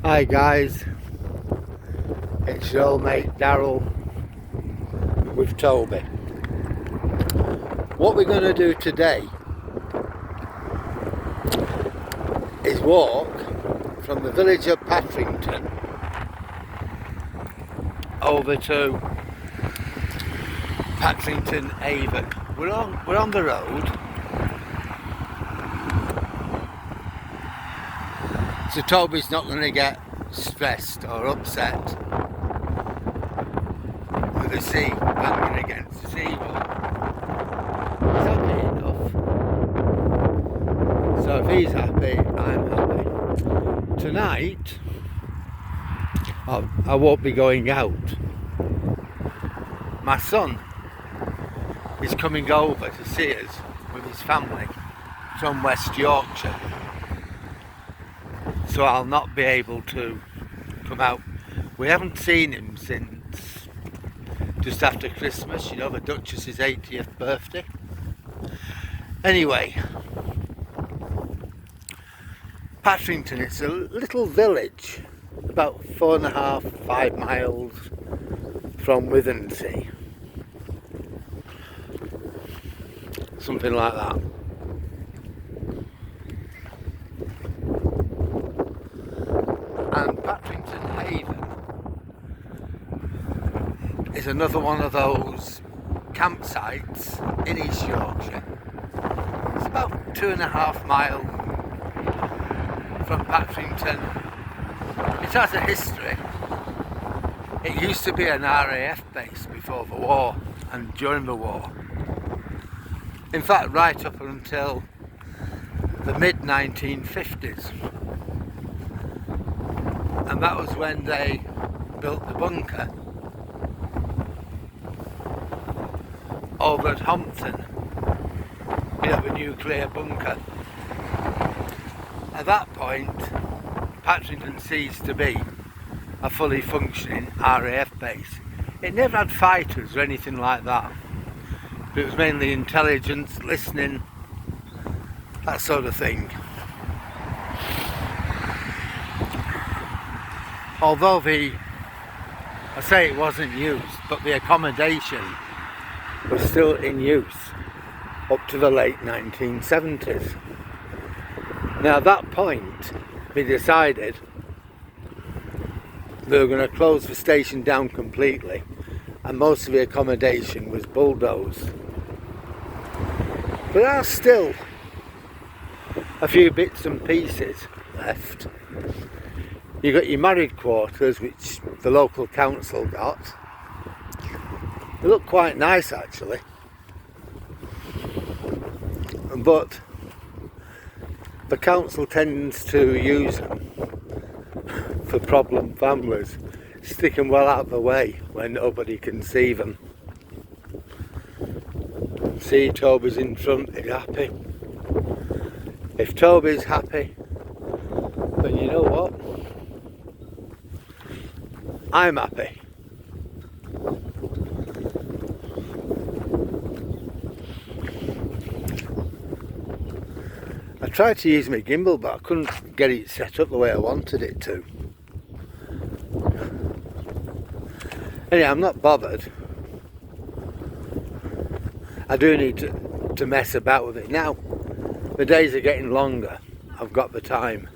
Hi guys, it's your old mate Daryl with Toby. What we're going to do today is walk from the village of Patrington over to Patrington Haven. We're on the road, so Toby's not going to get stressed or upset with the sea banging against the seawall. He's happy enough, so if he's happy, I'm happy. Tonight I won't be going out. My son is coming over to see us with his family from West Yorkshire, so I'll not be able to come out. We haven't seen him since just after Christmas, you know, the Duchess's 80th birthday. Anyway, Patrington, it's a little village about 4.5–5 miles from Withensea, something like that. And Patrington Haven is another one of those campsites in East Yorkshire. It's about 2.5 miles from Patrington. It has a history. It used to be an RAF base before the war and during the war. In fact, right up until the mid-1950s. And that was when they built the bunker over at Hompton, you know, the nuclear bunker. At that point, Patrington ceased to be a fully functioning RAF base. It never had fighters or anything like that. It was mainly intelligence, listening, that sort of thing. Although I say it wasn't used, but the accommodation was still in use up to the late 1970s. Now at that point, we decided they were going to close the station down completely, and most of the accommodation was bulldozed. But there are still a few bits and pieces left. You got your married quarters, which the local council got. They look quite nice actually, but the council tends to use them for problem families, stick them well out of the way where nobody can see them. See, Toby's in front, he's happy. If Toby's happy, then you know what? I'm happy. I tried to use my gimbal, but I couldn't get it set up the way I wanted it to. Anyway, I'm not bothered. I do need to mess about with it. Now, the days are getting longer. I've got the time.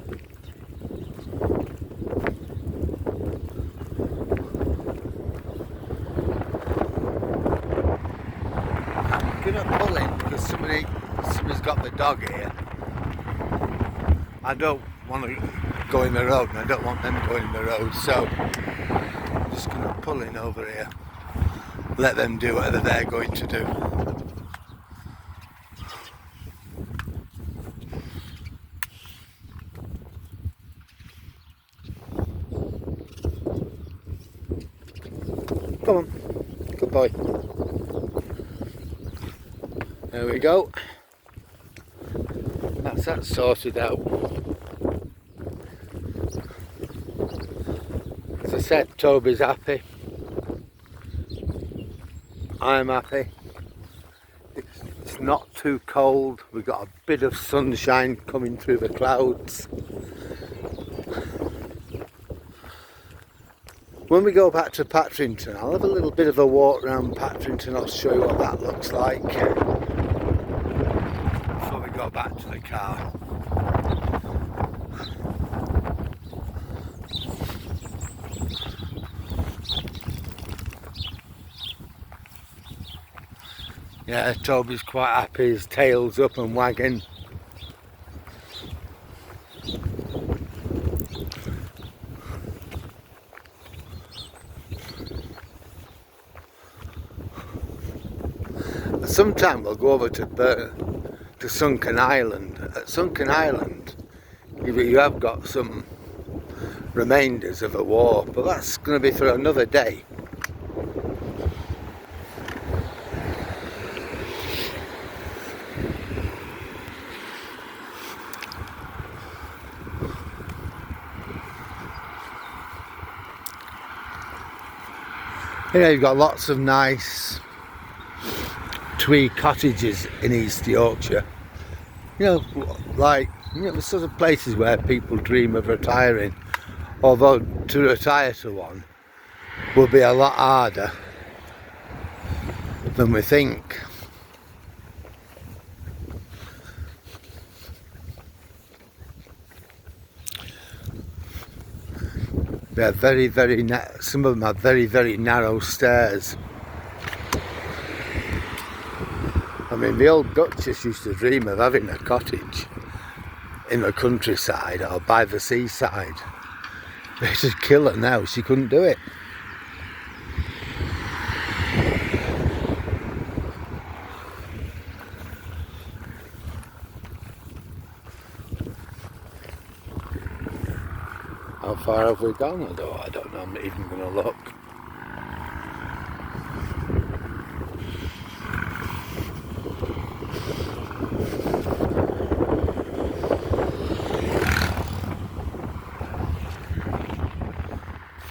I'm gonna pull in because somebody's got the dog here. I don't want to go in the road, and I don't want them going in the road, so I'm just gonna pull in over here. Let them do whatever they're going to do. Come on, good boy. There we go. That's that sorted out. As I said, Toby's happy. I'm happy. It's not too cold. We've got a bit of sunshine coming through the clouds. when we go back to Patrington, I'll have a little bit of a walk around Patrington. I'll show you what that looks like before we go back to the car. Yeah, Toby's quite happy, his tail's up and wagging. Sometime we'll go over to Sunken Island. At Sunken Island, you have got some remainders of a war, but that's going to be for another day. Here you've got lots of nice tweed cottages in East Yorkshire. You know, like, you know, the sort of places where people dream of retiring. Although to retire to one will be a lot harder than we think. They're some of them have very narrow stairs. I mean, the old Duchess used to dream of having a cottage in the countryside or by the seaside. They should kill her now, she couldn't do it. How far have we gone? Though I don't know, I'm not even going to look.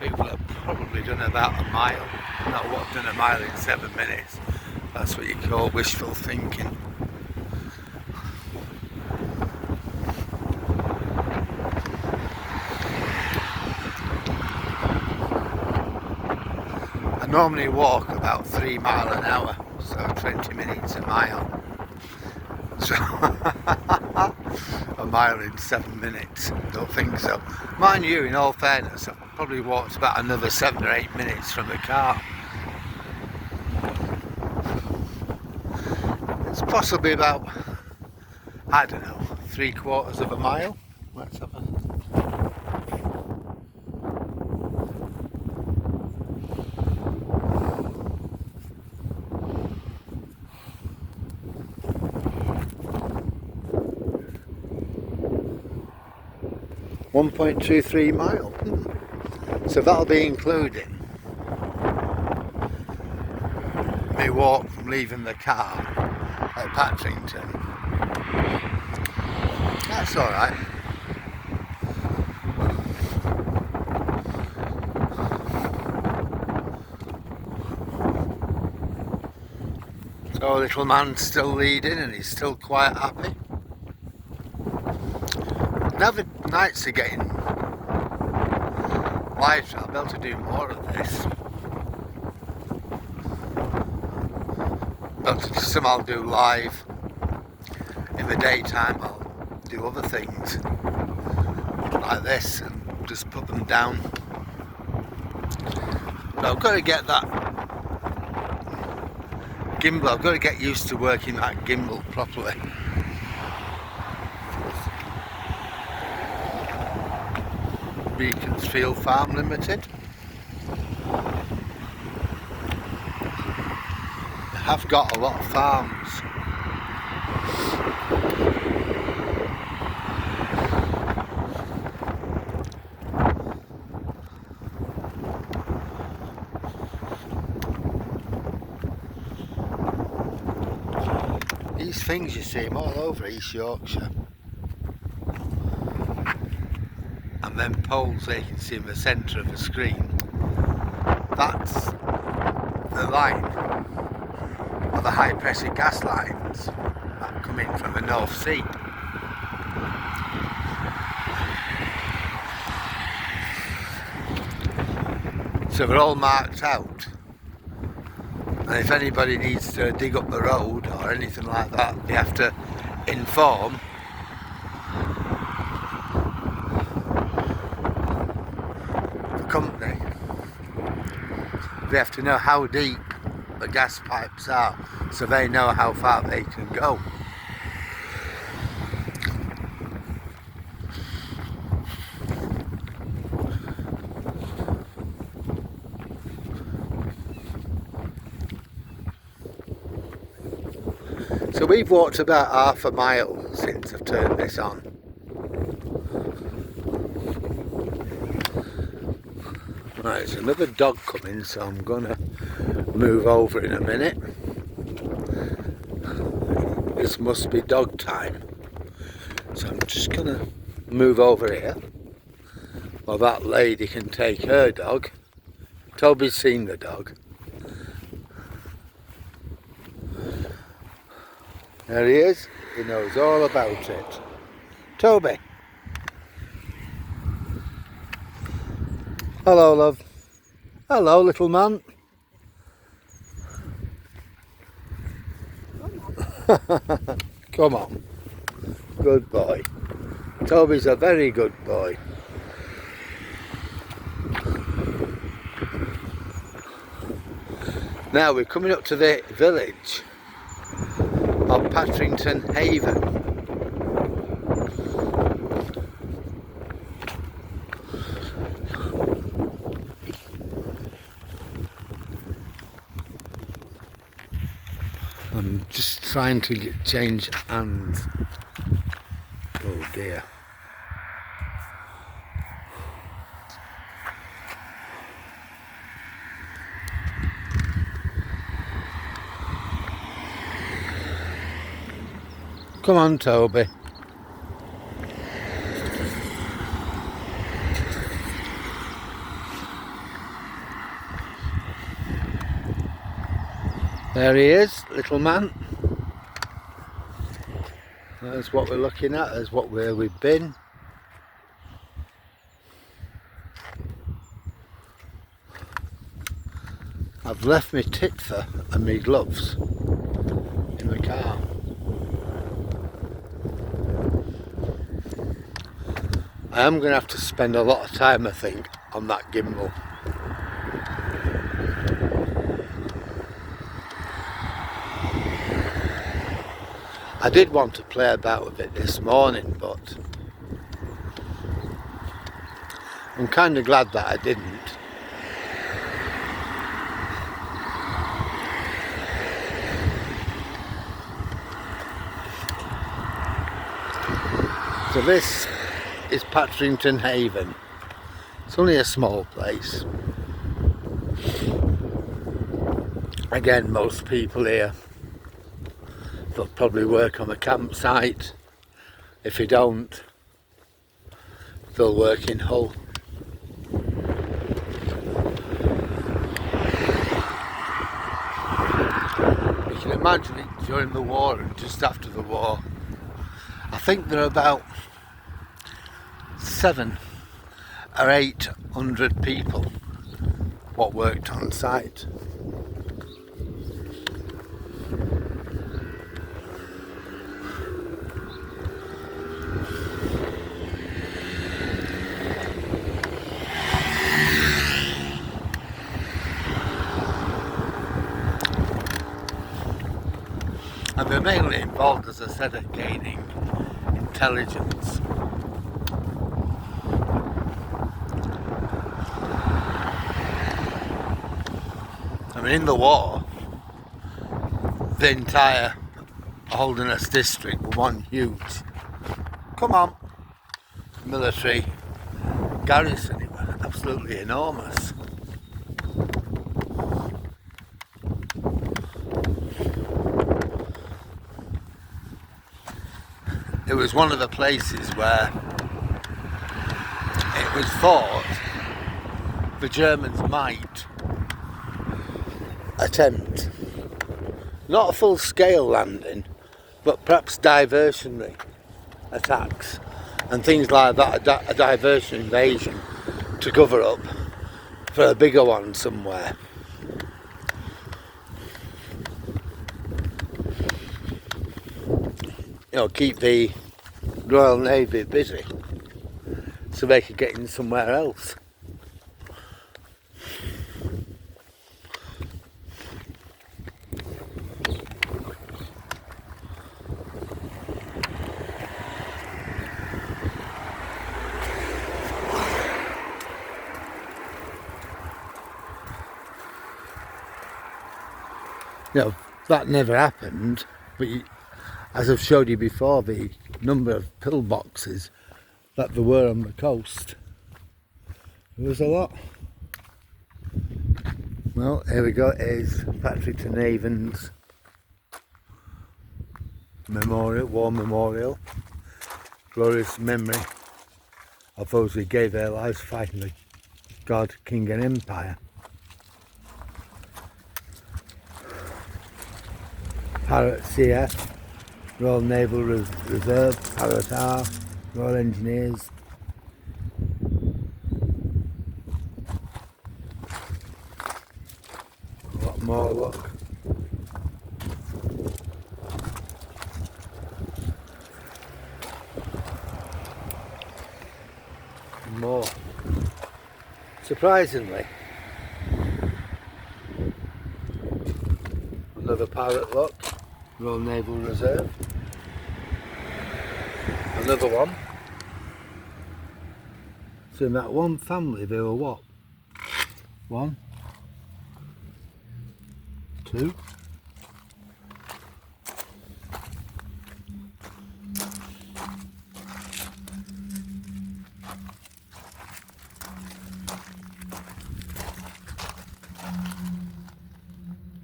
People have probably done about a mile. Not what, done a mile in 7 minutes. That's what you call wishful thinking. I normally walk about 3 miles an hour, so 20 minutes a mile. So a mile in 7 minutes, don't think so. Mind you, in all fairness, I've probably walked about another 7 or 8 minutes from the car. It's possibly about, I don't know, 3/4 of a mile. Let's have a... 1.23 mile. So that'll be including me walk from leaving the car at Patrington. That's alright. So little man's still leading and he's still quite happy. Now the nights are getting lighter, I'll be able to do more of this. But some I'll do live. In the daytime I'll do other things like this and just put them down. But I've got to get that gimbal, I've got to get used to working that gimbal properly. Beaconsfield Farm Limited. They have got a lot of farms. These things, you see them all over East Yorkshire. And then poles there you can see in the centre of the screen. That's the line of the high pressure gas lines that come in from the North Sea. So they're all marked out. And if anybody needs to dig up the road or anything like that, they have to inform the company. They have to know how deep the gas pipes are, so they know how far they can go. So we've walked about half a mile since I've turned this on. Right, there's another dog coming, so I'm gonna move over in a minute. This must be dog time. So I'm just gonna move over here while that lady can take her dog. Toby's seen the dog. There he is. He knows all about it. Toby. Hello, love. Hello, little man. Come on. Good boy. Toby's a very good boy. Now we're coming up to the village of Patrington Haven. I'm just trying to change hands. Oh dear. Come on, Toby. There he is, little man. There's what we're looking at, there's where we've been. I've left my titfer and my gloves in the car. I am going to have to spend a lot of time, I think, on that gimbal. I did want to play about with it this morning, but I'm kind of glad that I didn't. So this is Patrington Haven. It's only a small place. Again, most people here, they'll probably work on a campsite. If they don't, they'll work in Hull. You can imagine it during the war and just after the war. I think there are about 700 or 800 people what worked on site. And they're mainly involved, as I said, at gaining intelligence. I mean, in the war, the entire Holderness district were one huge, come on, military garrison. It was absolutely enormous. It was one of the places where it was thought the Germans might attempt not a full-scale landing, but perhaps diversionary attacks and things like that, a diversion invasion to cover up for a bigger one somewhere. You know, keep the Royal Navy busy so they could get in somewhere else. You know, that never happened, but as I've showed you before, the number of pillboxes that there were on the coast, there was a lot. Well, here we go, it is Patrington Haven's memorial, war memorial, glorious memory of those who gave their lives fighting the God, King and Empire. Parrot CF, Royal Naval Reserve, Parrot R, Royal Engineers. A lot more, look. More. Surprisingly, another Parrot, look. Royal Naval Reserve. Another one. So in that one family there were what? 1, 2,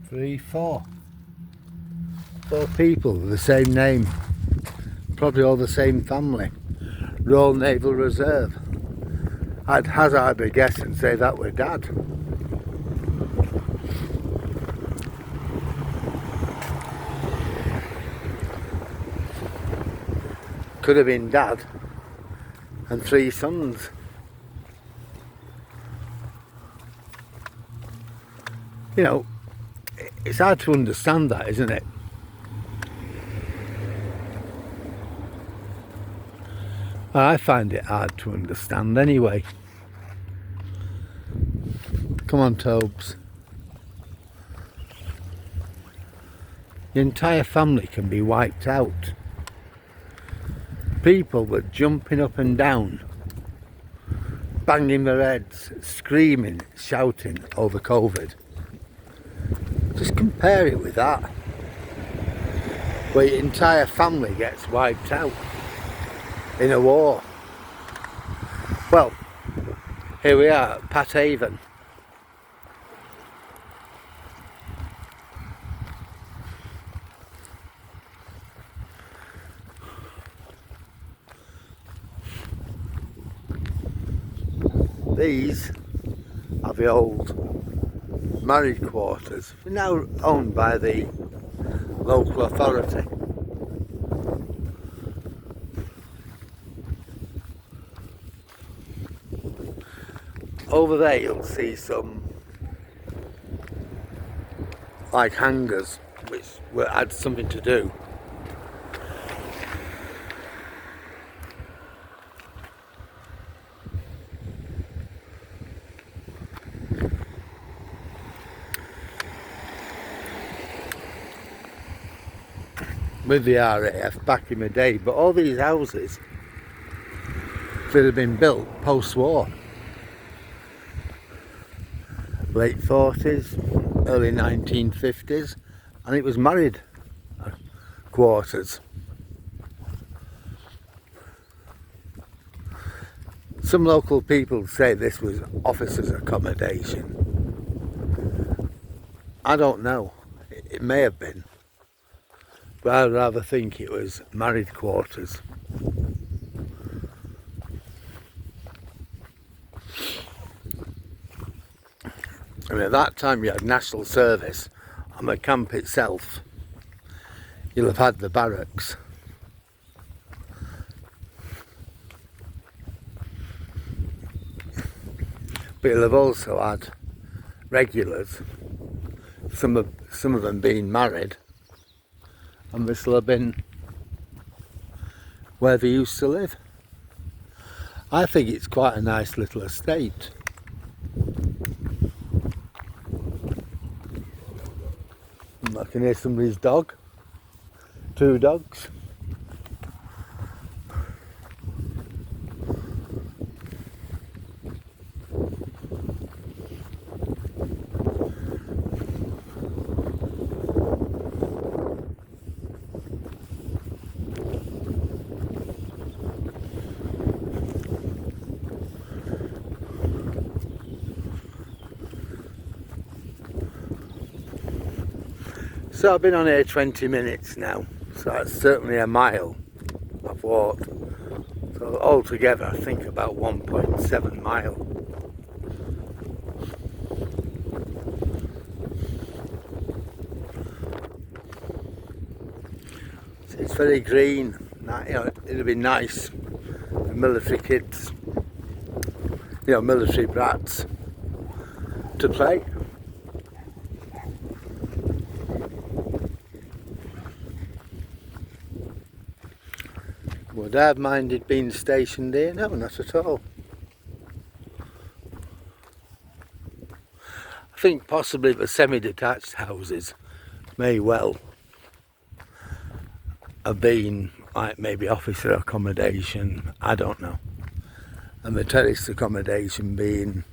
3, 4. 4 people with the same name, probably all the same family. Royal Naval Reserve. I'd hazard a guess and say that were Dad. Could have been Dad and 3 sons. You know, it's hard to understand that, isn't it? I find it hard to understand anyway. Come on, Tobes. The entire family can be wiped out. People were jumping up and down, banging their heads, screaming, shouting over COVID. Just compare it with that, where your entire family gets wiped out in a war. Well, here we are at Pat Haven. These are the old married quarters, now owned by the local authority. Over there you'll see some like hangars which had something to do. With the RAF back in the day, but all these houses that have been built post-war, late 40s, early 1950s, and it was married quarters. Some local people say this was officers' accommodation. I don't know, it may have been, but I'd rather think it was married quarters. And at that time you had national service. On the camp itself, you'll have had the barracks. but he'll have also had regulars, some of them being married, and this will have been where they used to live. I think it's quite a nice little estate. I can hear somebody's dog, 2 dogs. So I've been on here 20 minutes now, so that's certainly a mile I've walked. So altogether I think about 1.7 mile. So it's very green, you know, it'd be nice for military kids, you know, military brats to play. Would I have minded being stationed here? No, not at all. I think possibly the semi-detached houses may well have been like maybe officer accommodation, I don't know. And the terrace accommodation being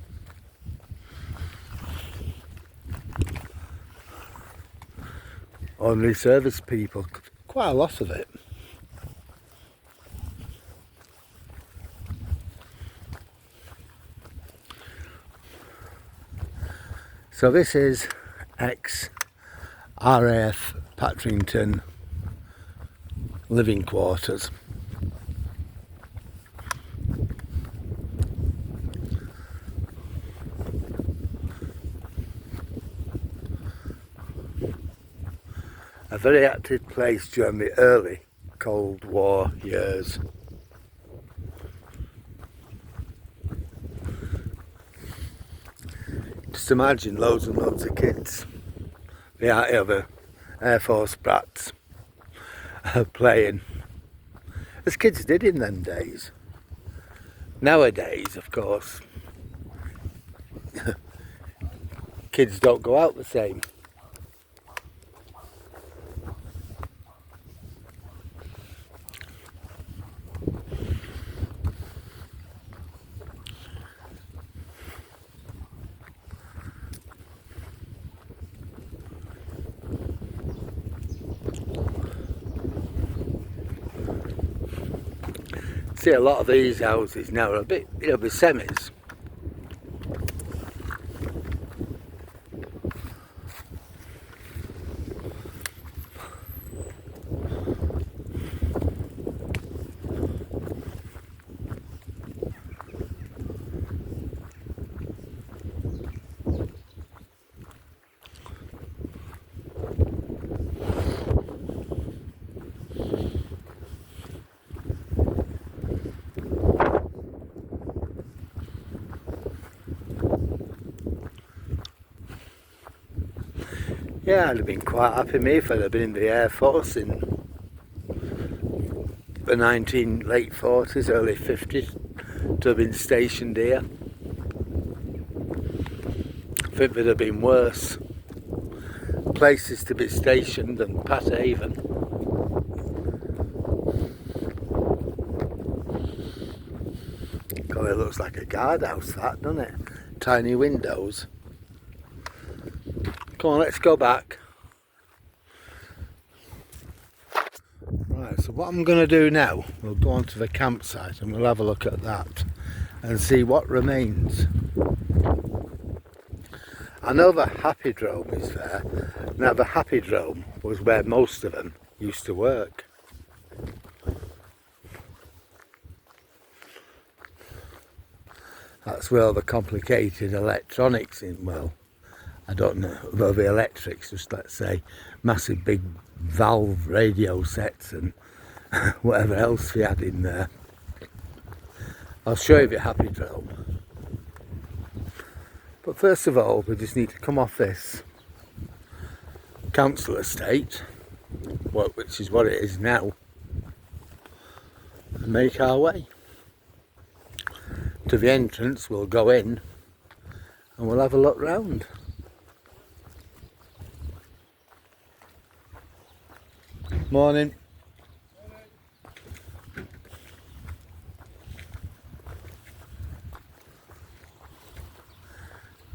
ordinary service people, quite a lot of it. So this is ex-RAF Patrington living quarters. A very active place during the early Cold War years. Just imagine loads and loads of kids, the Air Force brats, playing as kids did in them days. Nowadays, of course, kids don't go out the same. See, a lot of these houses now are a bit, you know, the semis. Yeah, I'd have been quite happy me if I'd have been in the Air Force in the late 40s, early 50s, to have been stationed here. I think there'd have been worse places to be stationed than Patrington Haven. God, it looks like a guardhouse, that, doesn't it? Tiny windows. Come on, let's go back. Right, so what I'm going to do now, we'll go on to the campsite and we'll have a look at that and see what remains. I know the Happydrome is there. Now the Happydrome was where most of them used to work. That's where all the complicated electronics in, well, I don't know about the electrics, just let's say massive big valve radio sets and whatever else we had in there. I'll show you the Happydrome. But first of all, we just need to come off this council estate, which is what it is now, and make our way to the entrance. We'll go in and we'll have a look round. Morning.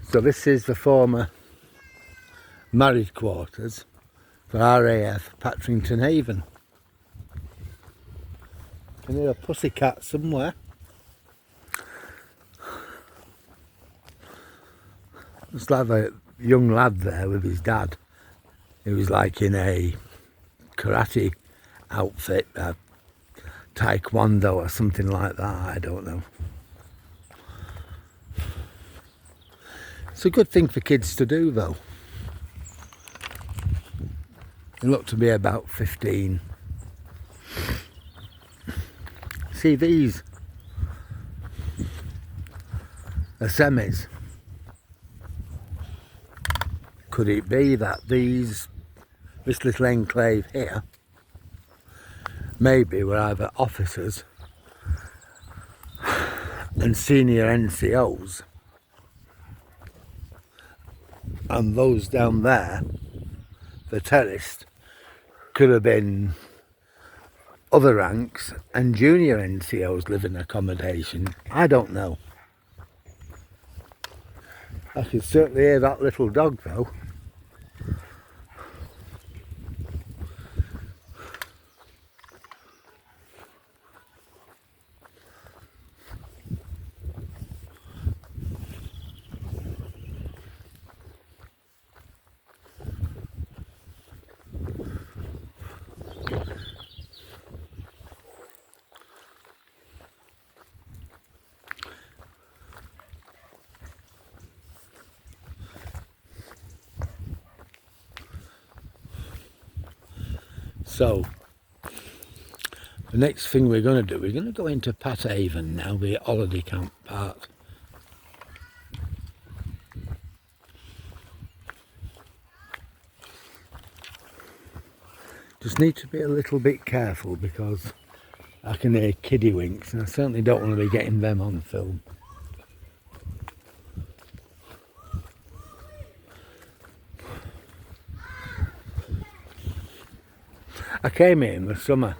So this is the former married quarters for RAF Patrington Haven. Can hear a pussycat somewhere. There's like a young lad there with his dad. He was like in a karate outfit, taekwondo or something like that, I don't know. It's a good thing for kids to do though. They look to be about 15. See, these are semis. Could it be that this little enclave here maybe were either officers and senior NCOs, and those down there, the terrace, could have been other ranks and junior NCOs living accommodation? I don't know. I can certainly hear that little dog though. So, the next thing we're going to do, we're going to go into Pat Haven now, the holiday camp part. Just need to be a little bit careful because I can hear kiddie winks and I certainly don't want to be getting them on film. I came here in the summer.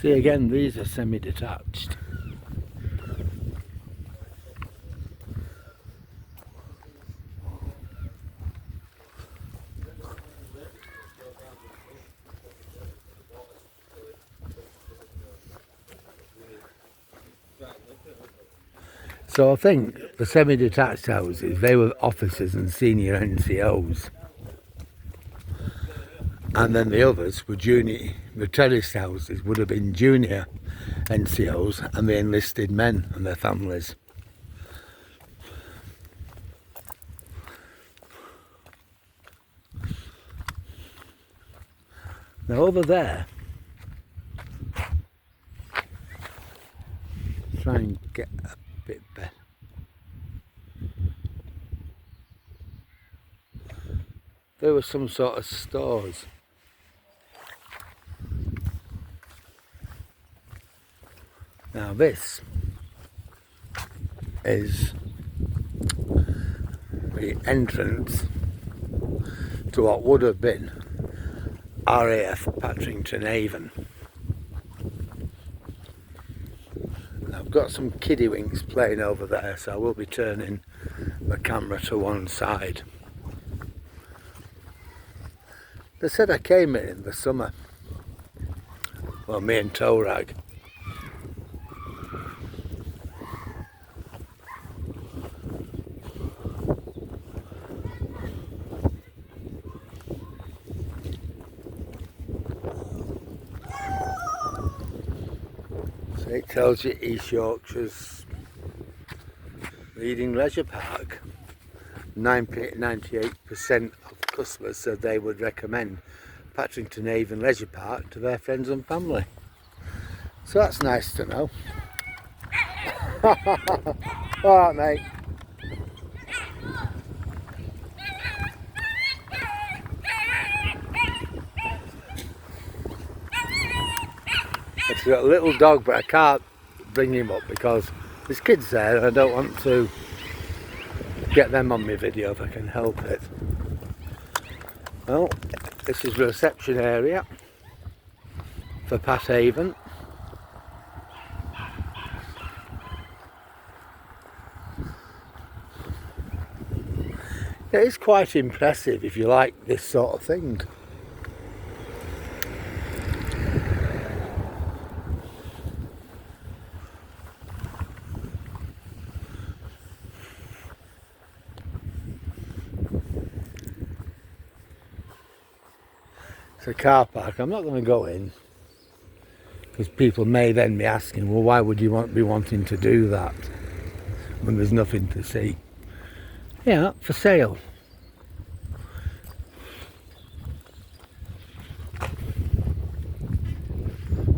See, again, these are semi-detached. So I think the semi-detached houses, they were officers and senior NCOs. And then the others were junior, the terraced houses would have been junior NCOs and the enlisted men and their families. Now over there, try and get a bit better. There were some sort of stores. Now this is the entrance to what would have been RAF Patrington Haven. And I've got some kiddie winks playing over there, so I will be turning the camera to one side. They said I came here in the summer. Well, me and Torag. So it tells you East Yorkshire's leading leisure park. 98% of customers said they would recommend Patrington Haven Leisure Park to their friends and family. So that's nice to know. Alright mate. It's got a little dog, but I can't bring him up because there's kids there and I don't want to get them on my video if I can help it. Well, this is the reception area for Pat Haven. It is quite impressive if you like this sort of thing. It's a car park. I'm not going to go in because people may then be asking, well, why would you be wanting to do that when there's nothing to see? Yeah, for sale.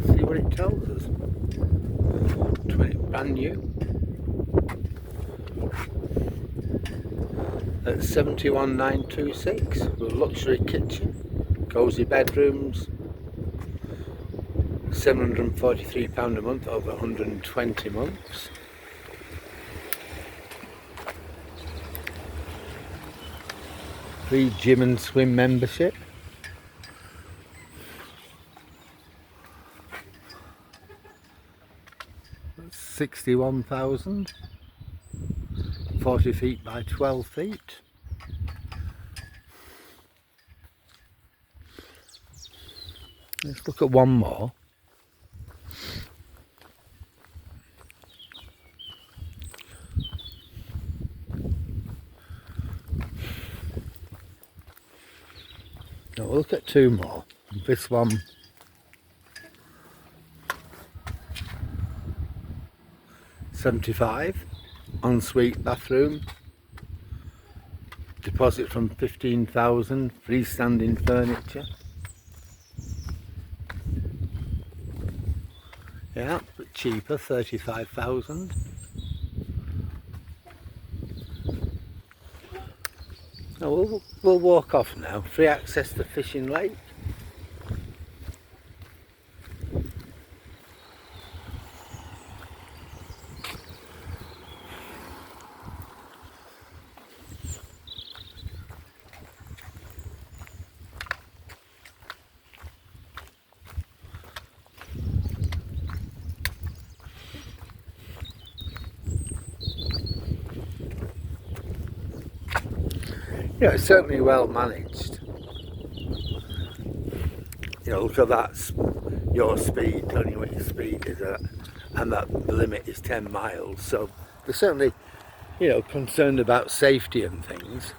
See what it tells us. 20, brand new. At 71,926 with a luxury kitchen, cosy bedrooms, £743 a month over 120 months. Free gym and swim membership. That's 61,000. 40 feet by 12 feet. Let's look at one more. Now we'll look at two more. This one, £75, ensuite bathroom, deposit from 15,000, freestanding furniture. Yeah, but cheaper, 35,000. Oh, we'll walk off now. Free access to Fishing Lake. Yeah, it's certainly well managed. You know, look at that, your speed, telling you what your speed is at, and that the limit is 10 miles. So they're certainly, you know, concerned about safety and things.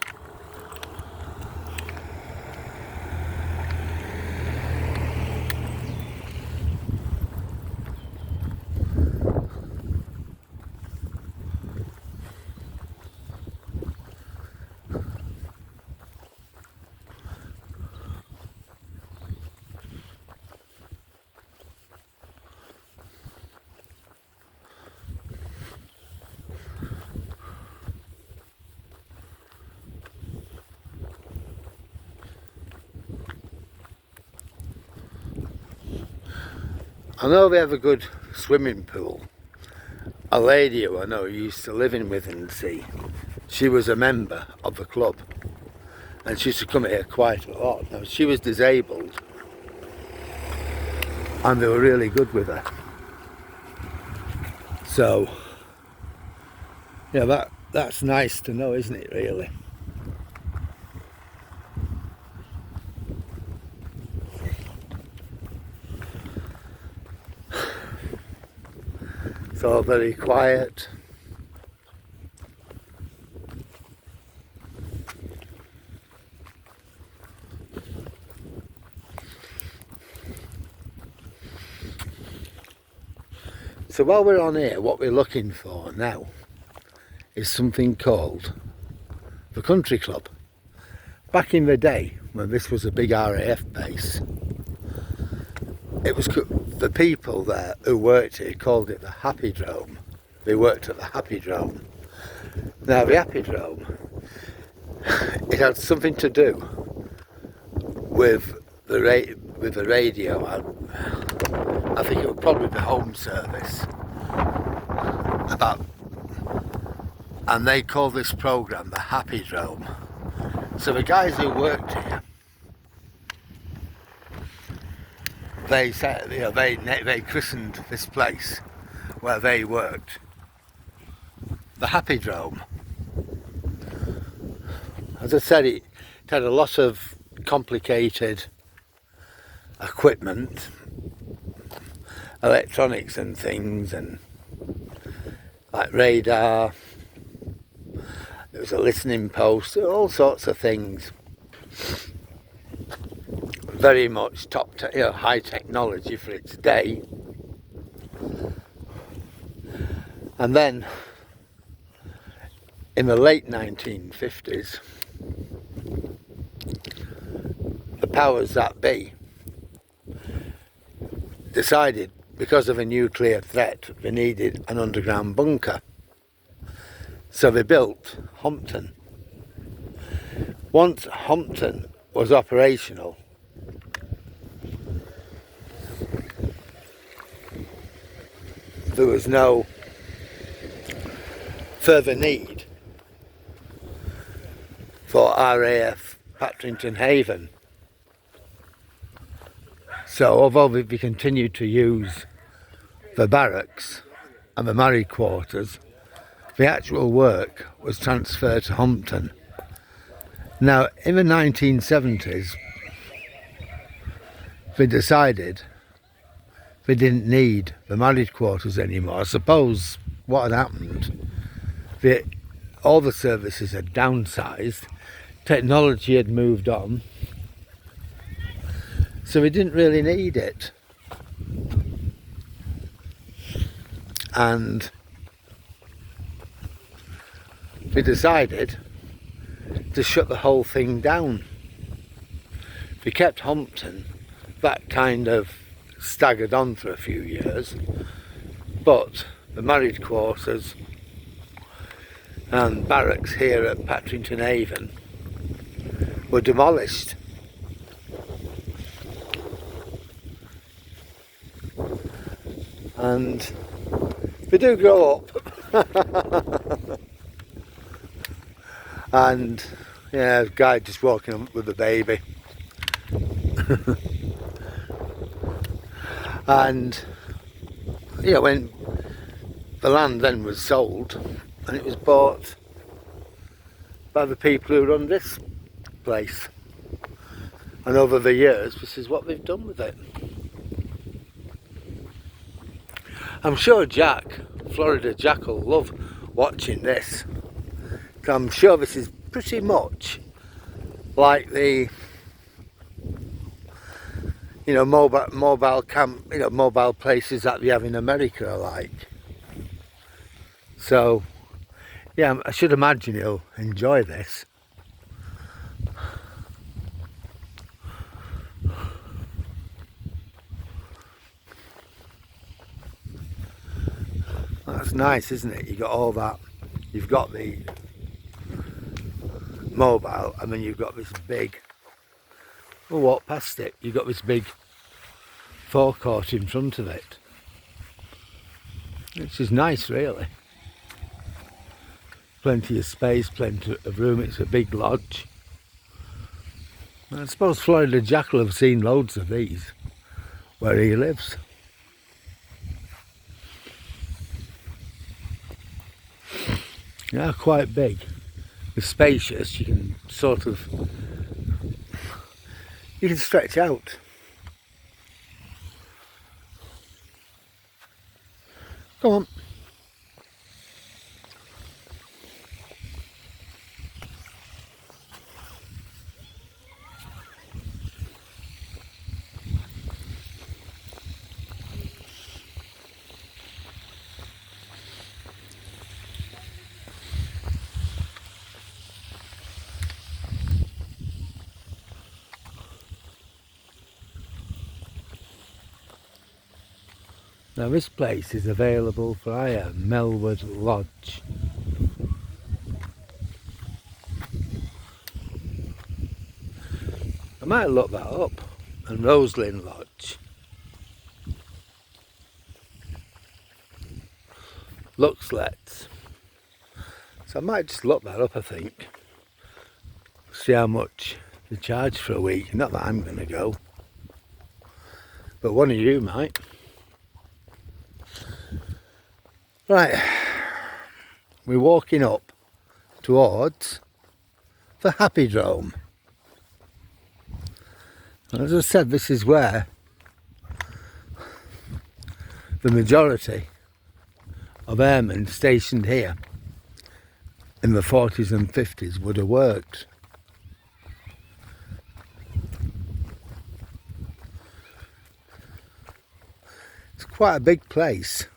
I know they have a good swimming pool. A lady who I know used to live in Withensea, she was a member of the club and she used to come here quite a lot. Now, she was disabled and they were really good with her. So, yeah, that's nice to know, isn't it, really? It's all very quiet. So while we're on here, what we're looking for now is something called the Country Club. back in the day when this was a big RAF base, it was the people there who worked here called it the Happy Drome. They worked at the Happy Drome. Now the Happy Drome, it had something to do with the radio. I think it was probably the Home Service. And they called this programme the Happy Drome. So the guys who worked here, they said, you know, they christened this place where they worked the Happy Drome. As I said, it had a lot of complicated equipment, electronics and things, and like radar. There was a listening post, all sorts of things. Very much high technology for its day. And then in the late 1950s, the powers that be decided, because of a nuclear threat, they needed an underground bunker. So they built Humpton. Once Humpton was operational, there was no further need for RAF Patrington Haven. So although we continued to use the barracks and the married quarters, the actual work was transferred to Humpton. Now, in the 1970s, they decided they didn't need the married quarters anymore. I suppose what had happened, all the services had downsized, technology had moved on, so we didn't really need it. And we decided to shut the whole thing down. We kept Humpton, that kind of staggered on for a few years, but the married quarters and barracks here at Patrington Haven were demolished. And we do grow up. And yeah, a guy just walking up with a baby. And you know, when the land then was sold and it was bought by the people who run this place, and over the years this is what they've done with it. I'm sure Jack, Florida Jack, will love watching this. I'm sure this is pretty much like the mobile camp, mobile places that we have in America are like. So yeah, I should imagine he'll enjoy this. That's nice, isn't it? You got all that. You've got the mobile, and then you've got this big, we'll walk past it, you've got this big forecourt in front of it, which is nice really. Plenty of space, plenty of room. It's a big lodge. I suppose Florida Jack will have seen loads of these where he lives. Yeah, quite big. They're spacious. You can you can stretch out. Come on. Now this place is available for hire, Melwood Lodge. I might look that up. And Roslyn Lodge. Looks let's. So I might just look that up, I think. See how much they charge for a week. Not that I'm going to go. But one of you might. Right. We're walking up towards the Happydrome. And as I said, this is where the majority of airmen stationed here in the 40s and 50s would have worked. It's quite a big place.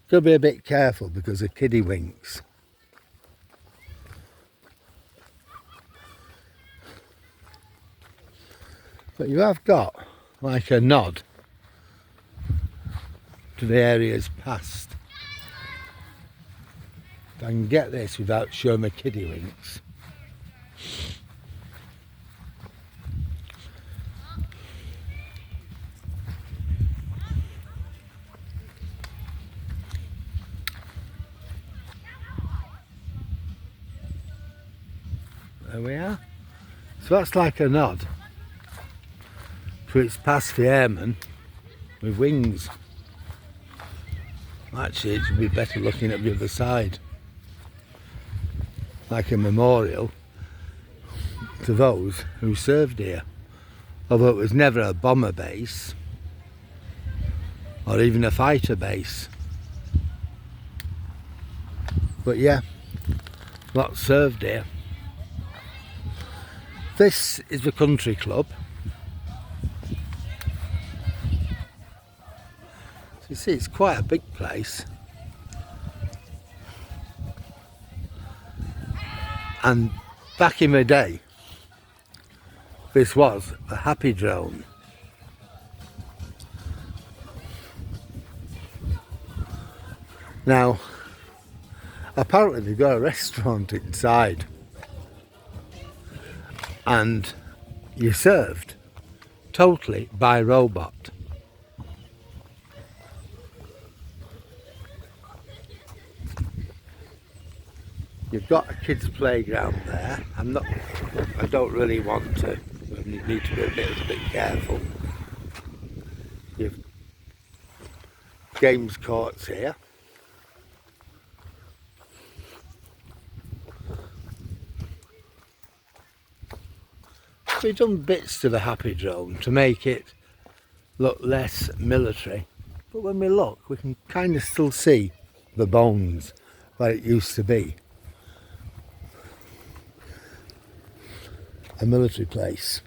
Gotta be a bit careful because of kiddie winks. But you have got like a nod to the areas past. If I can get this without showing my kiddie winks. There we are. So that's like a nod. So it's past the airmen with wings. Actually, it would be better looking at the other side. Like a memorial to those who served here. Although it was never a bomber base or even a fighter base. But yeah, lots served here. This is the country club. So you see, it's quite a big place. And back in the day, this was a Happydrome. Now, apparently they've got a restaurant inside. And you're served totally by robot. You've got a kids' playground there. I don't really want to. You need to be a bit careful. You've games courts here. We've done bits to the Happydrome to make it look less military, but when we look we can kind of still see the bones where it used to be a military place,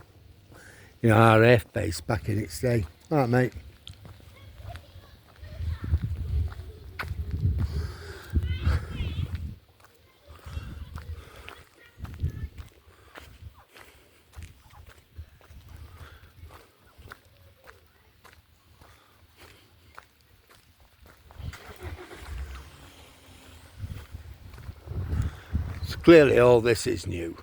you know, our RAF base back in its day. Alright mate. Clearly all this is new.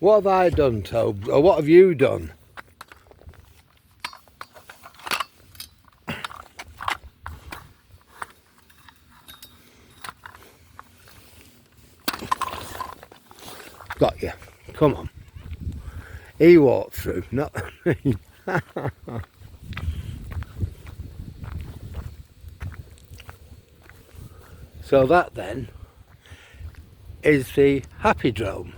What have I done, Toby? Or what have you done? Got you. Come on. He walked through, not me. So that then is the Happydrome.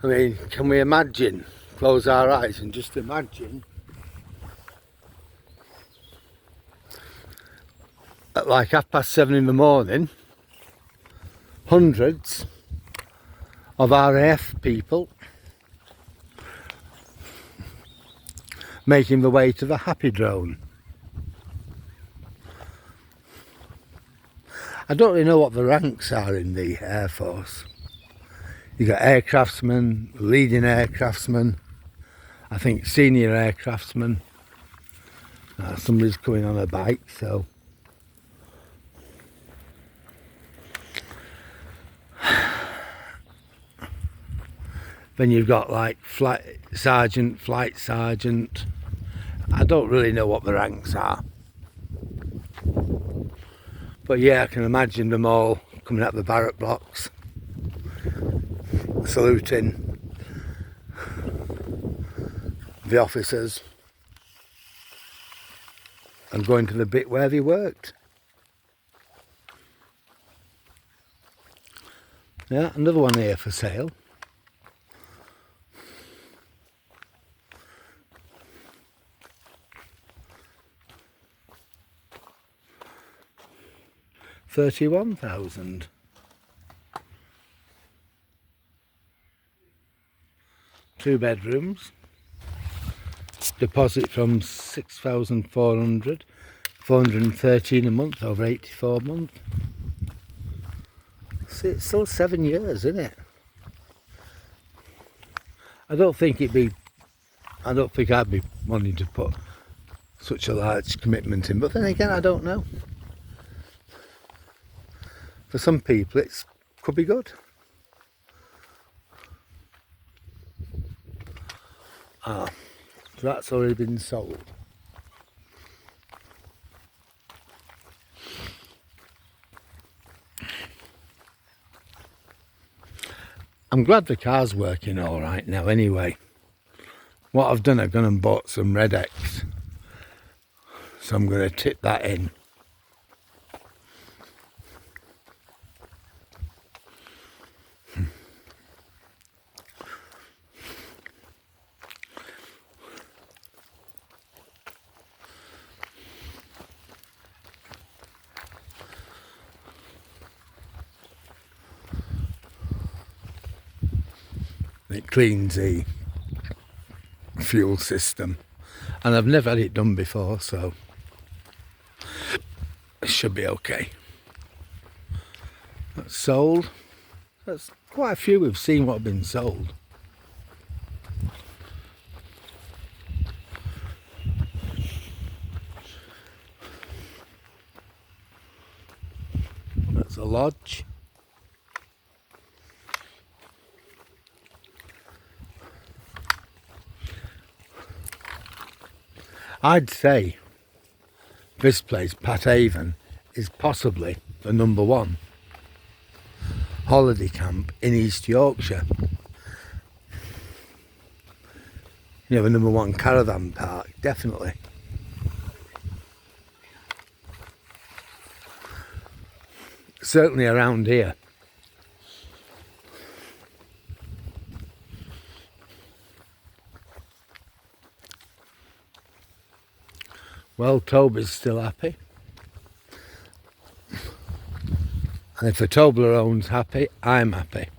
I mean, can we imagine, close our eyes and just imagine at like 7:30 in the morning, hundreds of RAF people making the way to the Happydrome. I don't really know what the ranks are in the Air Force. You got aircraftsmen, leading aircraftsmen, I think senior aircraftsmen. Somebody's coming on a bike, so then you've got like flight sergeant. I don't really know what the ranks are, but yeah, I can imagine them all coming up the barrack blocks, saluting the officers and going to the bit where they worked. Yeah, another one here for sale. £31,000. Two bedrooms. Deposit from 6,400. 413 a month over 84 months. See, it's still 7 years, isn't it? I don't think I'd be wanting to put such a large commitment in, but then again, I don't know. For some people, it could be good. So that's already been sold. I'm glad the car's working all right now anyway. What I've done, I've gone and bought some Red X. So I'm going to tip that in. It cleans the fuel system, and I've never had it done before, so it should be okay. That's sold. That's quite a few we've seen what have been sold. That's a lodge. I'd say this place, Patrington Haven, is possibly the #1 holiday camp in East Yorkshire. You know, the #1 caravan park, definitely. Certainly around here. Well, Toby's still happy. And if the Toblerone's happy, I'm happy.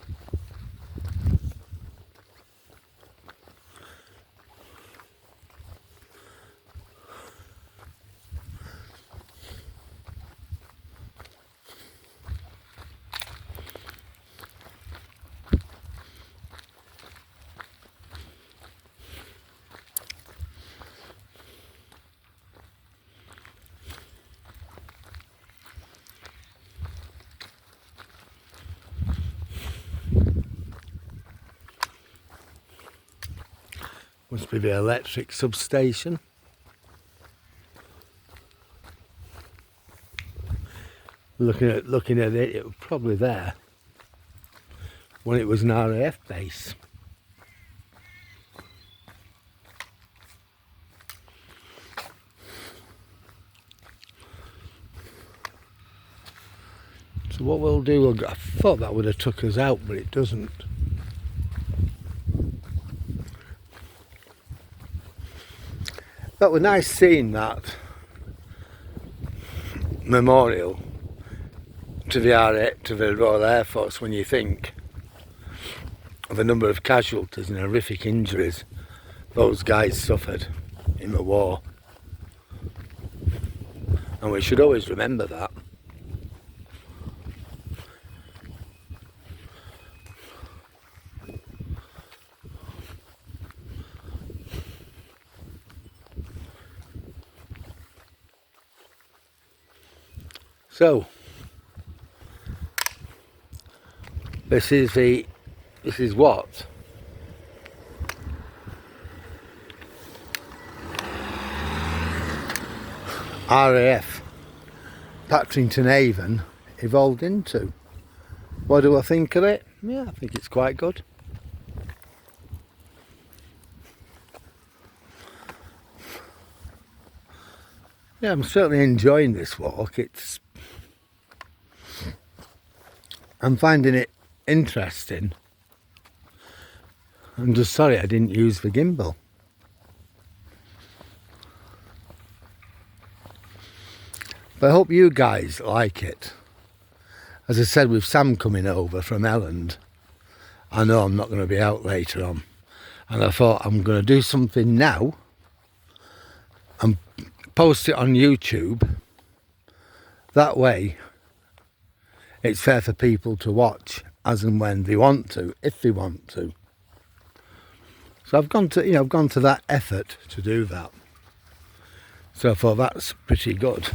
Must be the electric substation. Looking at it, it was probably there when it was an RAF base. So what we'll do, I thought that would have took us out, but it doesn't. That was nice seeing that memorial to the Royal Air Force, when you think of the number of casualties and horrific injuries those guys suffered in the war. And we should always remember that. So this is what RAF Patrington Haven evolved into. What do I think of it? Yeah, I think it's quite good. Yeah, I'm certainly enjoying this walk. I'm finding it interesting. I'm just sorry I didn't use the gimbal. But I hope you guys like it. As I said, with Sam coming over from Elland, I know I'm not going to be out later on. And I thought I'm going to do something now and post it on YouTube. That way, it's fair for people to watch as and when they want to, if they want to. So I've gone to that effort to do that. So I thought that's pretty good.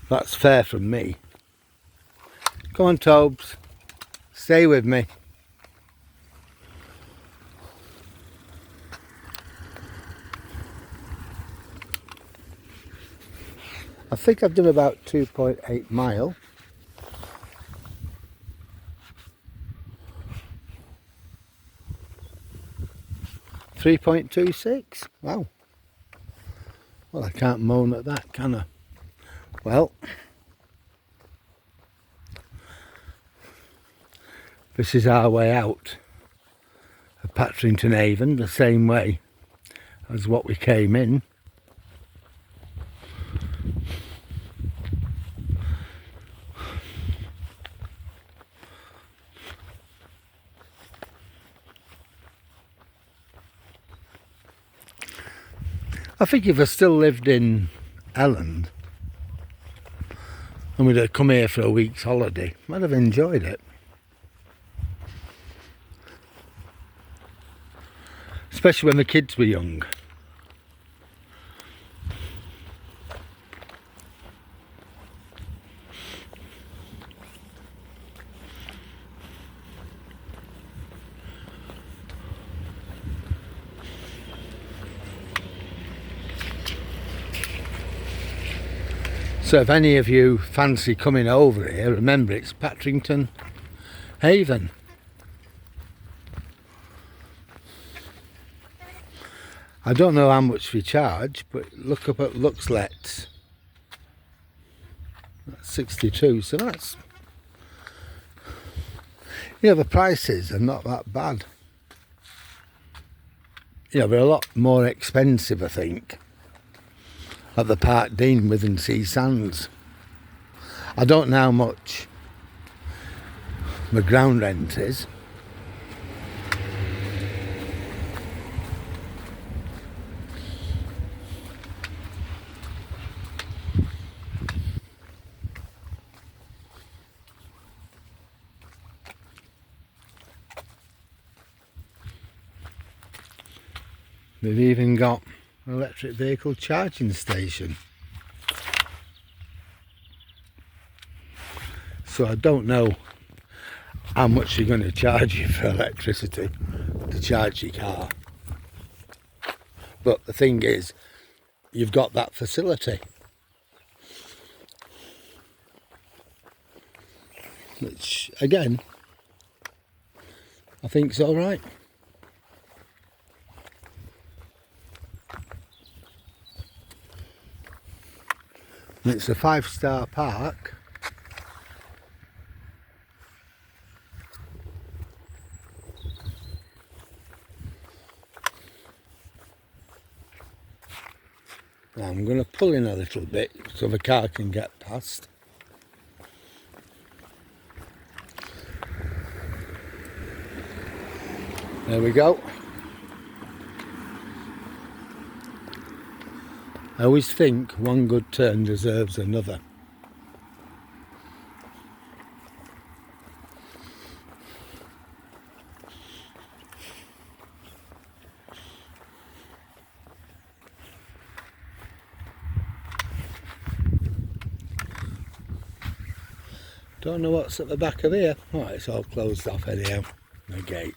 That's fair from me. Come on, Tobes, stay with me. I think I've done about 2.8 mile. .26. Wow. Well, I can't moan at that, can I? Well, this is our way out of Patrington Haven, the same way as what we came in. I think if I still lived in Elland and we'd have come here for a week's holiday, I'd have enjoyed it. Especially when the kids were young. So if any of you fancy coming over here, remember it's Patrington Haven. I don't know how much we charge, but look up at Luxlet's. That's 62, so that's... You know, the prices are not that bad. You know, they're a lot more expensive, I think, at the Park Dean Withensea Sands. I don't know how much the ground rent is. They've even got an electric vehicle charging station. So I don't know how much they're going to charge you for electricity to charge your car. But the thing is, you've got that facility. Which, again, I think is alright. It's a 5-star park. Now I'm going to pull in a little bit so the car can get past. There we go. I always think one good turn deserves another. Don't know what's at the back of here. Oh, it's all closed off anyhow, the gate.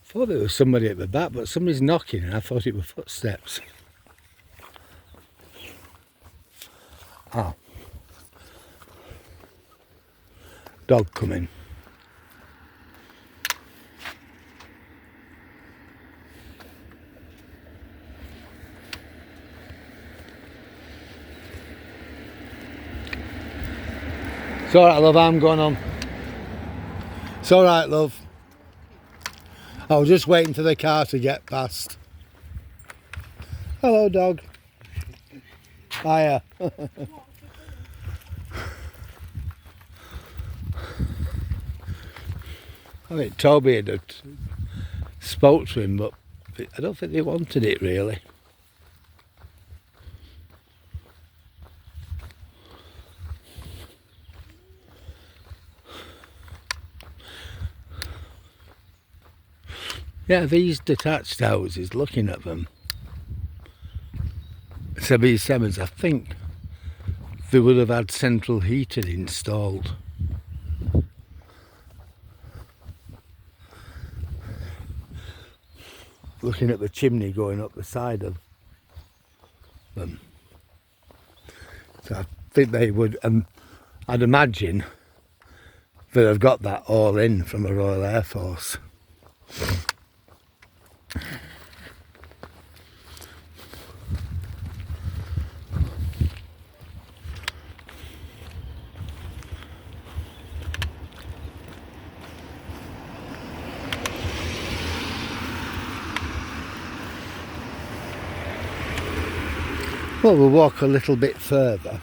Thought there was somebody at the back, but somebody's knocking and I thought it were footsteps. Ah. Dog coming. It's alright, love, I'm going on. It's alright, love. I was just waiting for the car to get past. Hello, dog. Hiya. I think Toby had spoke to him, but I don't think they wanted it really. Yeah, these detached houses, looking at them, B7s, I think they would have had central heating installed. Looking at the chimney going up the side of them. So I think they would, I'd imagine that they've got that all in from the Royal Air Force. Well, we'll walk a little bit further.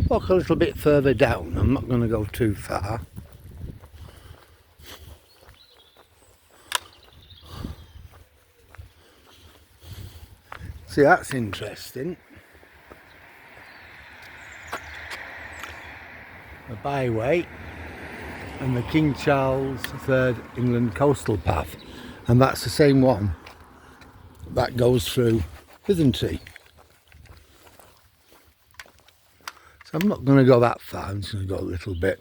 Walk a little bit further down. I'm not going to go too far. See, that's interesting. The byway and the King Charles III England Coastal Path, and that's the same one that goes through Patrington. So I'm not going to go that far, I'm just going to go a little bit.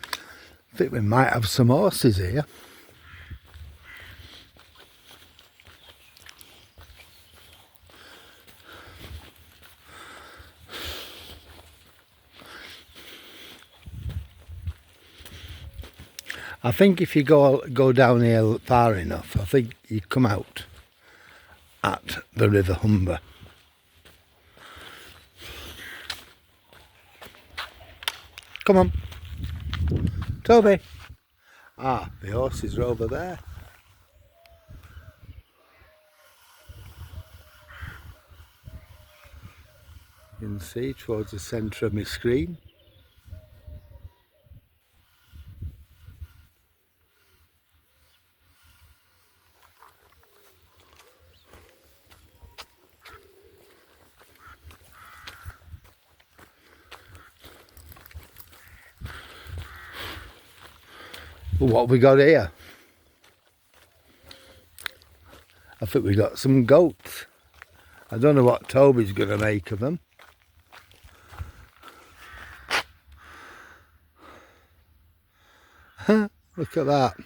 I think we might have some horses here. I think if you go down here far enough, I think you come out at the River Humber. Come on, Toby. Ah, the horses are over there. You can see towards the centre of my screen. What have we got here? I think we got some goats. I don't know what Toby's going to make of them. Look at that.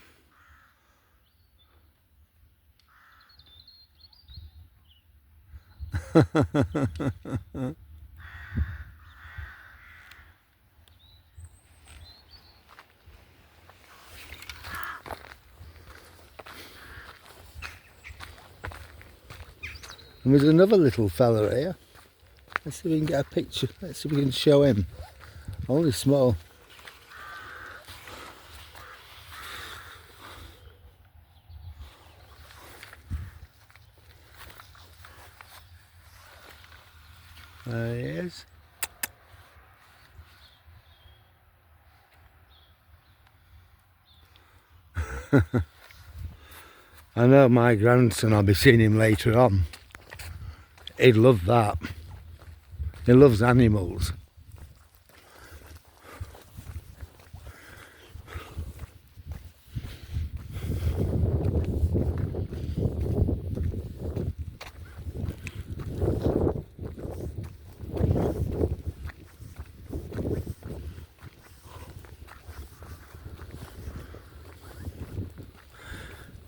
And there's another little fella here. Let's see if we can get a picture. Let's see if we can show him. Only small. There he is. I know my grandson, I'll be seeing him later on. He'd love that. He loves animals.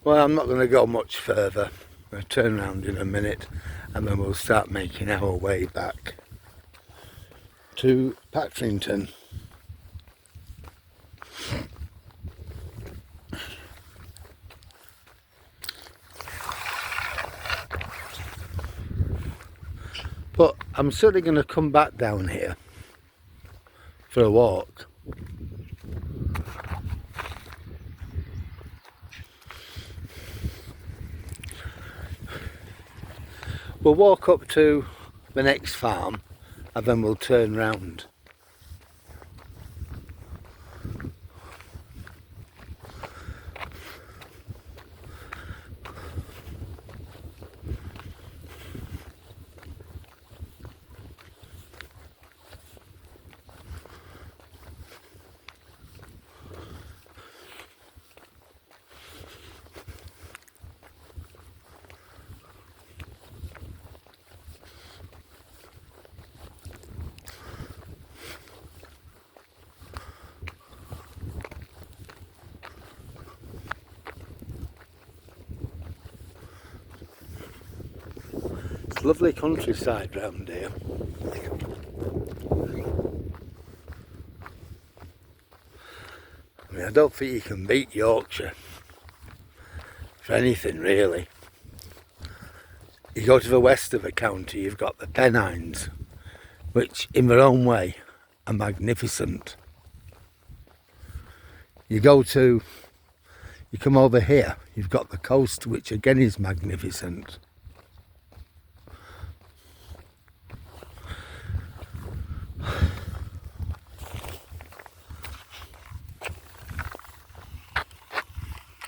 Well, I'm not going to go much further. We'll turn around in a minute and then we'll start making our way back to Patrington. But I'm certainly going to come back down here for a walk. We'll walk up to the next farm and then we'll turn round. It's lovely countryside round here. I mean, I don't think you can beat Yorkshire for anything really. You go to the west of the county, you've got the Pennines, which in their own way are magnificent. You come over here, you've got the coast, which again is magnificent.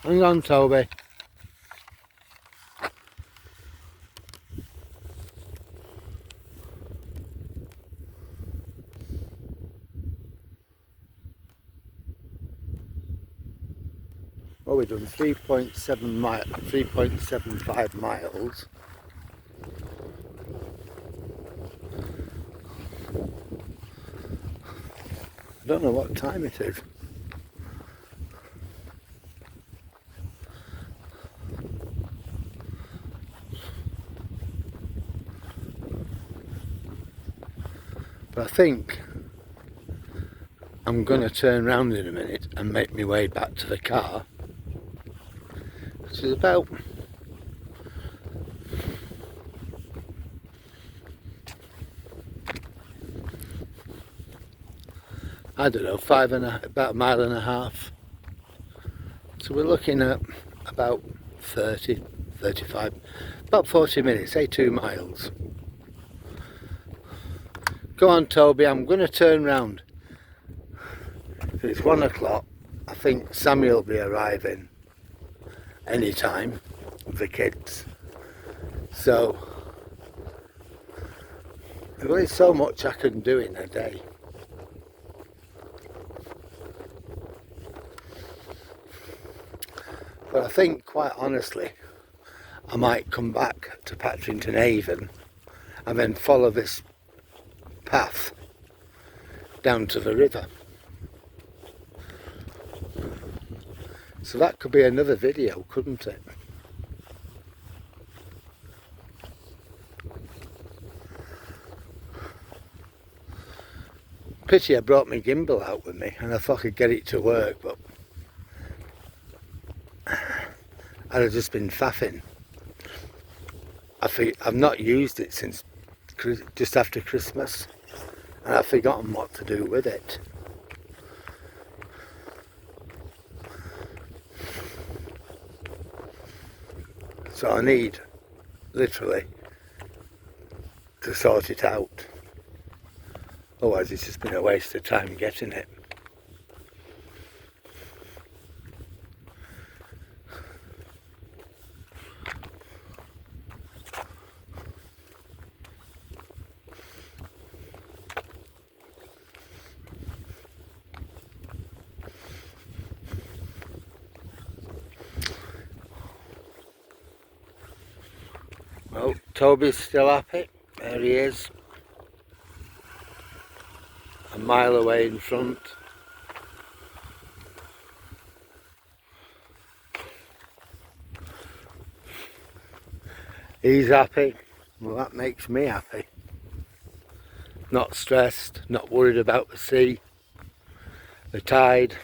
Hang on, Toby. Well, we've done 3.75 miles. I don't know what time it is. But I think I'm going to turn round in a minute and make my way back to the car, which is about I don't know, about a mile and a half. So we're looking at about 30, 35, about 40 minutes, say 2 miles. Go on, Toby, I'm going to turn round. It's 1 o'clock. I think Samuel will be arriving any time with the kids. So there's only so much I can do in a day. But I think, quite honestly, I might come back to Patrington Haven and then follow this path down to the river. So that could be another video, couldn't it? Pity I brought my gimbal out with me and I thought I could get it to work, but I'd have just been faffing. I've not used it since just after Christmas, and I've forgotten what to do with it. So I need, literally, to sort it out. Otherwise it's just been a waste of time getting it. Well, Toby's still happy. There he is. A mile away in front. He's happy. Well, that makes me happy. Not stressed, not worried about the sea, the tide.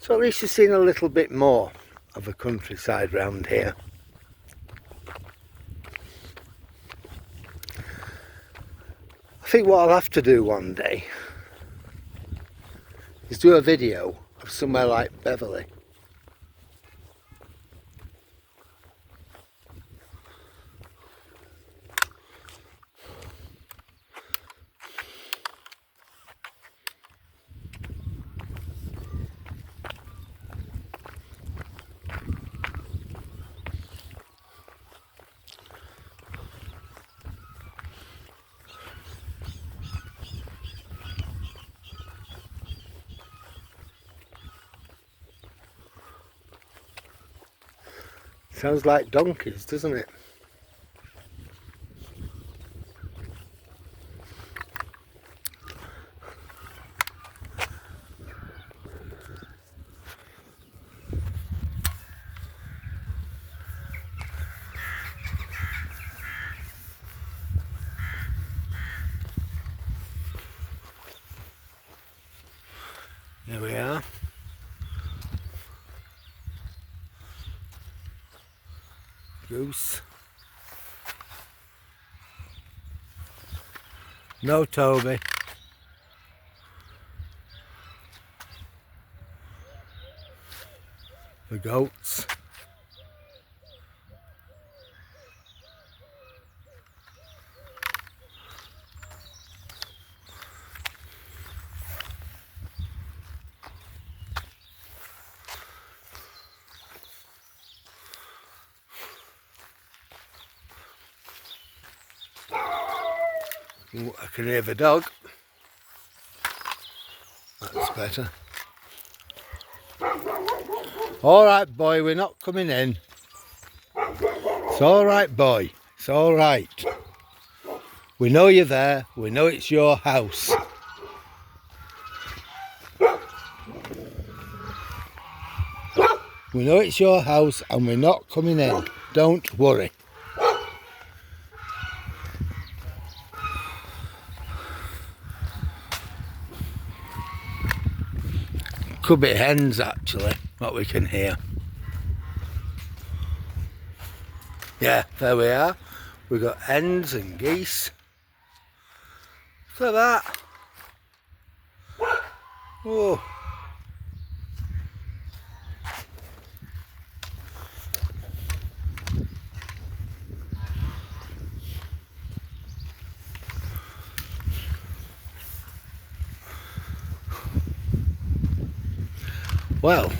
So at least you've seen a little bit more of the countryside round here. I think what I'll have to do one day is do a video of somewhere like Beverley. Sounds like donkeys, doesn't it? There we are. Goose. No Toby. The goats. Ooh, I can hear the dog. That's better. Alright boy, we're not coming in. It's alright boy, it's alright. We know you're there, we know it's your house. We know it's your house and we're not coming in. Don't worry. Could be hens actually, what we can hear. Yeah, there we are. We've got hens and geese. Look at that. Oh. Well,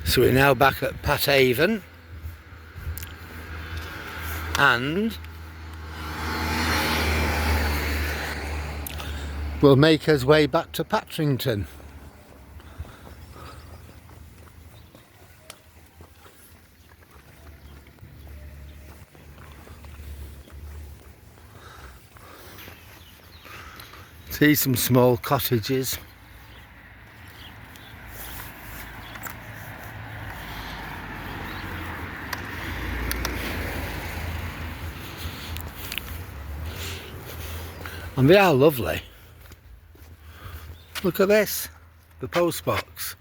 so we're now back at Patrington Haven and we'll make us way back to Patrington. See some small cottages. And they are lovely. Look at this, the post box.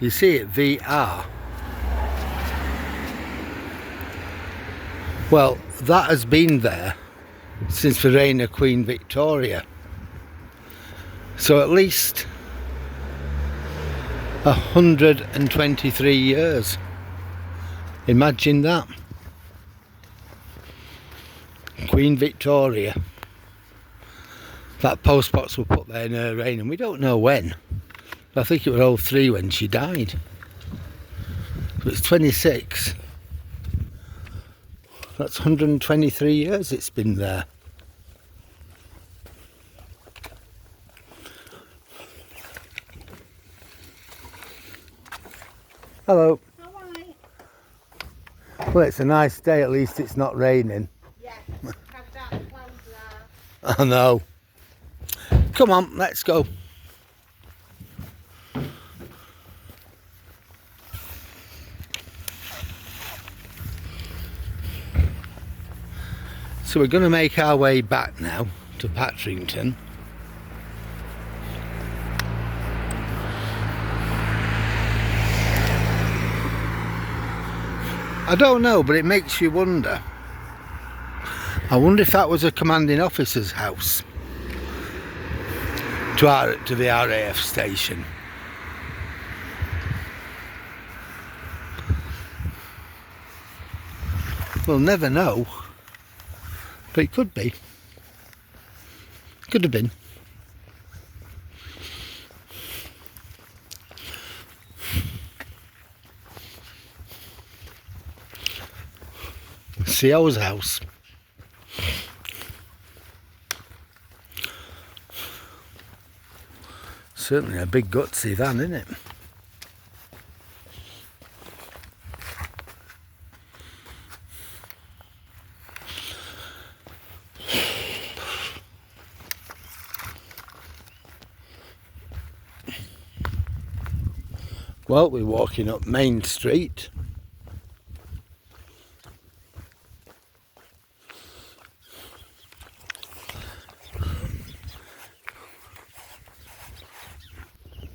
You see it, VR. Well, that has been there since the reign of Queen Victoria. So at least 123 years. Imagine that. Queen Victoria. That post box was put there in her reign, and we don't know when. I think it was 03 when she died. So it's 26. That's 123 years it's been there. Hello. Alright. Well, it's a nice day, at least it's not raining. Yes, have that clouds there. I know. Come on, let's go. So we're going to make our way back now to Patrington. I don't know, but it makes you wonder. I wonder if that was a commanding officer's house to the RAF station. We'll never know, but it could be. Could have been. CO's house. Certainly a big gutsy van, isn't it? Well, we're walking up Main Street.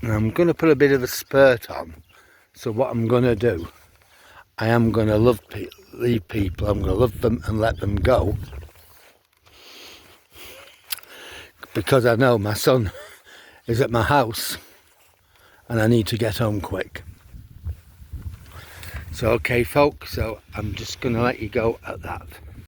And I'm going to put a bit of a spurt on. So what I'm going to do, I am going to leave people. I'm going to love them and let them go. Because I know my son is at my house and I need to get home quick. So okay folks, so I'm just going to let you go at that.